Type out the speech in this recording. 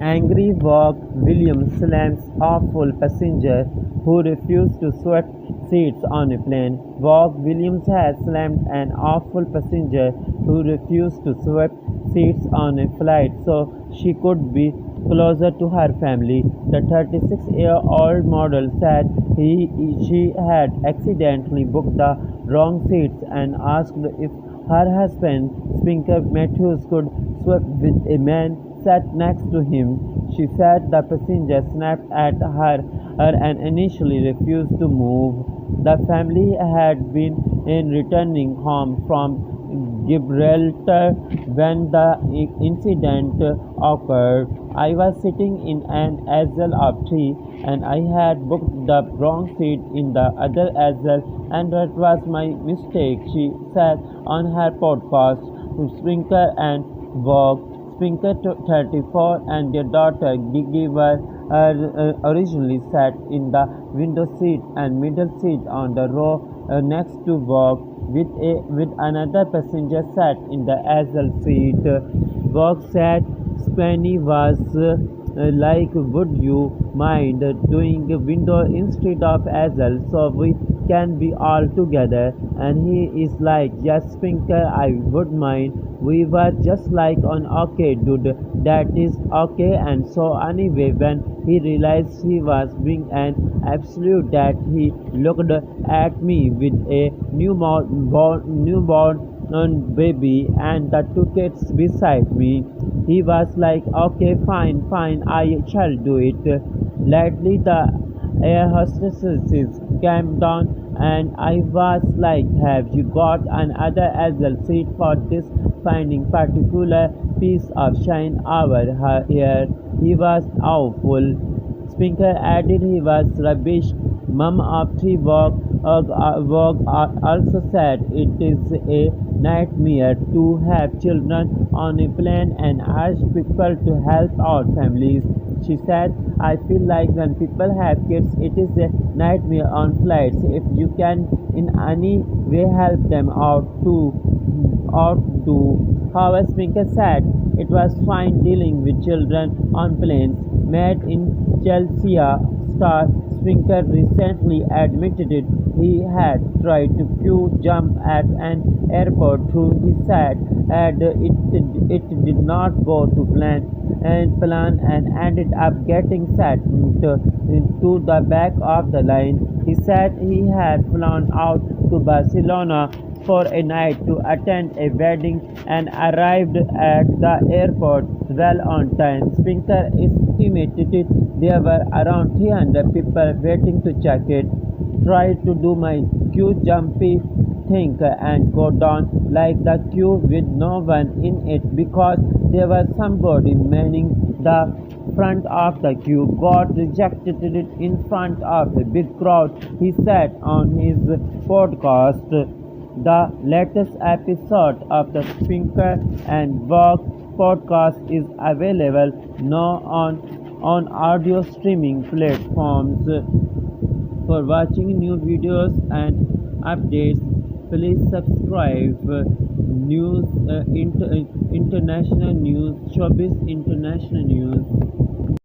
Angry Vogue William slams awful passenger who refused to swap seats on a plane. Vogue Williams has slammed an awful passenger who refused to swap seats on a flight so she could be closer to her family. The 36-year-old model said she had accidentally booked the wrong seats and asked if her husband, Spencer Matthews, could swap with a man sat next to him. She said the passenger snapped at her and initially refused to move. The family had been returning home from Gibraltar when the incident occurred. I was sitting in an aisle of three and I had booked the wrong seat in the other aisle, and that was my mistake, she said on her podcast. Sprinkler and Vogue. Sprinkler, 34, and their daughter Gigi were originally sat in the window seat and middle seat on the row next to Vogue, with another passenger sat in the aisle seat. Vogue said Spenny was like, would you mind doing a window instead of aisle so we can be all together? And he is like, yes, Sprinkler, I would mind. We were just like on okay, dude, that is okay. And so anyway, when he realized he was being an absolute that he looked at me with a newborn baby and the two kids beside me. He was like, okay, fine, I shall do it. Lately, the air hostesses came down and I was like, have you got another aisle seat for this finding particular piece of shine over her hair? He was awful. Sprinkler added he was rubbish. Mum of three Vogue also said it is a nightmare to have children on a plane and urged people to help out families. She said, I feel like when people have kids, it is a nightmare on flights. If you can in any way help them out too. However, Sprinkler said it was fine dealing with children on planes. Met in Chelsea star Sprinkler recently admitted he had tried to queue jump at an airport through his set and it did not go to plan and ended up getting set to the back of the line. He said he had flown out to Barcelona for a night to attend a wedding and arrived at the airport well on time. Sprinkler estimated there were around 300 people waiting to check it. Tried to do my queue jumpy thing and go down like the queue with no one in it because there was somebody manning the front of the queue. Got rejected in front of a big crowd, he said on his podcast. The latest episode of the Sprinkler and Vogue podcast is available now on audio streaming platforms. For watching new videos and updates, please subscribe. News, international news, showbiz international news.